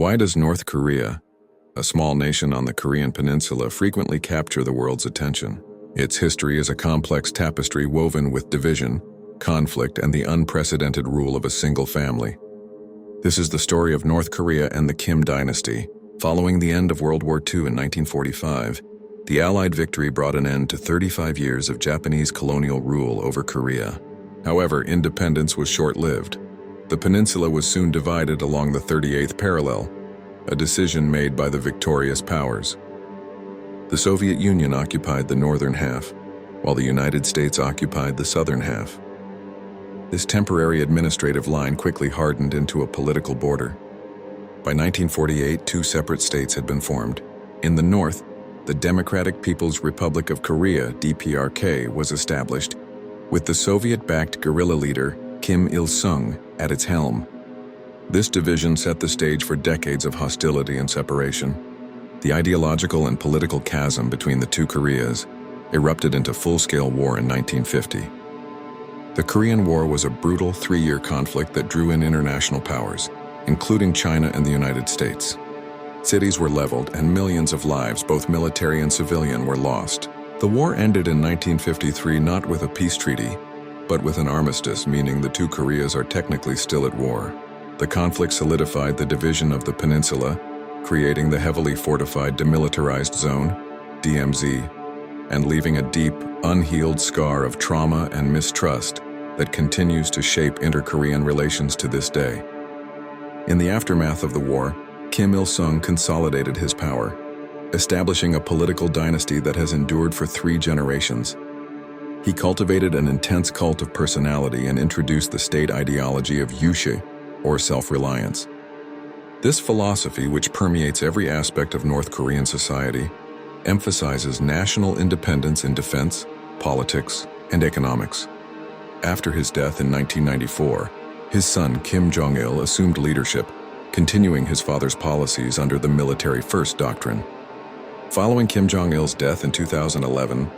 Why does North Korea, a small nation on the Korean peninsula, frequently capture the world's attention? Its history is a complex tapestry woven with division, conflict, and the unprecedented rule of a single family. This is the story of North Korea and the Kim dynasty. Following the end of World War II in 1945, the Allied victory brought an end to 35 years of Japanese colonial rule over Korea. However, independence was short-lived. The peninsula was soon divided along the 38th parallel, a decision made by the victorious powers. The Soviet Union occupied the northern half, while the United States occupied the southern half. This temporary administrative line quickly hardened into a political border. By 1948, two separate states had been formed. In the north, the Democratic People's Republic of Korea, DPRK, was established, with the Soviet-backed guerrilla leader Kim Il-sung at its helm. This division set the stage for decades of hostility and separation. The ideological and political chasm between the two Koreas erupted into full-scale war in 1950. The Korean War was a brutal three-year conflict that drew in international powers, including China and the United States. Cities were leveled and millions of lives, both military and civilian, were lost. The war ended in 1953 not with a peace treaty, but with an armistice, meaning the two Koreas are technically still at war. The conflict solidified the division of the peninsula, creating the heavily fortified Demilitarized Zone, DMZ, and leaving a deep, unhealed scar of trauma and mistrust that continues to shape inter-Korean relations to this day. In the aftermath of the war, Kim Il-sung consolidated his power, establishing a political dynasty that has endured for 3 generations. He cultivated an intense cult of personality and introduced the state ideology of yushi, or self-reliance. This philosophy, which permeates every aspect of North Korean society, emphasizes national independence in defense, politics, and economics. After his death in 1994, his son Kim Jong-il assumed leadership, continuing his father's policies under the military first doctrine. Following Kim Jong-il's death in 2011,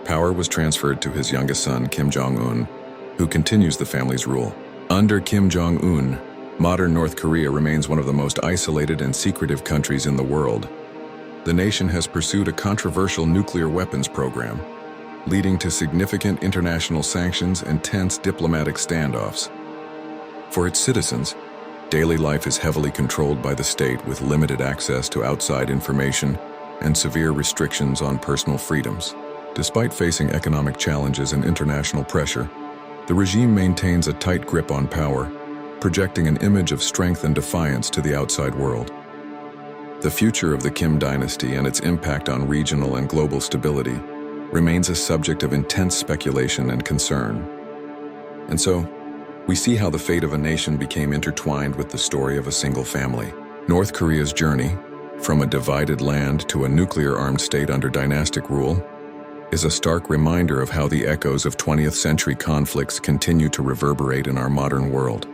power was transferred to his youngest son Kim Jong-un, who continues the family's rule. Under Kim Jong-un, modern North Korea remains one of the most isolated and secretive countries in the world. The nation has pursued a controversial nuclear weapons program, leading to significant international sanctions and tense diplomatic standoffs. For its citizens, daily life is heavily controlled by the state, with limited access to outside information and severe restrictions on personal freedoms. Despite facing economic challenges and international pressure, the regime maintains a tight grip on power, projecting an image of strength and defiance to the outside world. The future of the Kim dynasty and its impact on regional and global stability remains a subject of intense speculation and concern. And so, we see how the fate of a nation became intertwined with the story of a single family. North Korea's journey, from a divided land to a nuclear-armed state under dynastic rule, is a stark reminder of how the echoes of 20th century conflicts continue to reverberate in our modern world.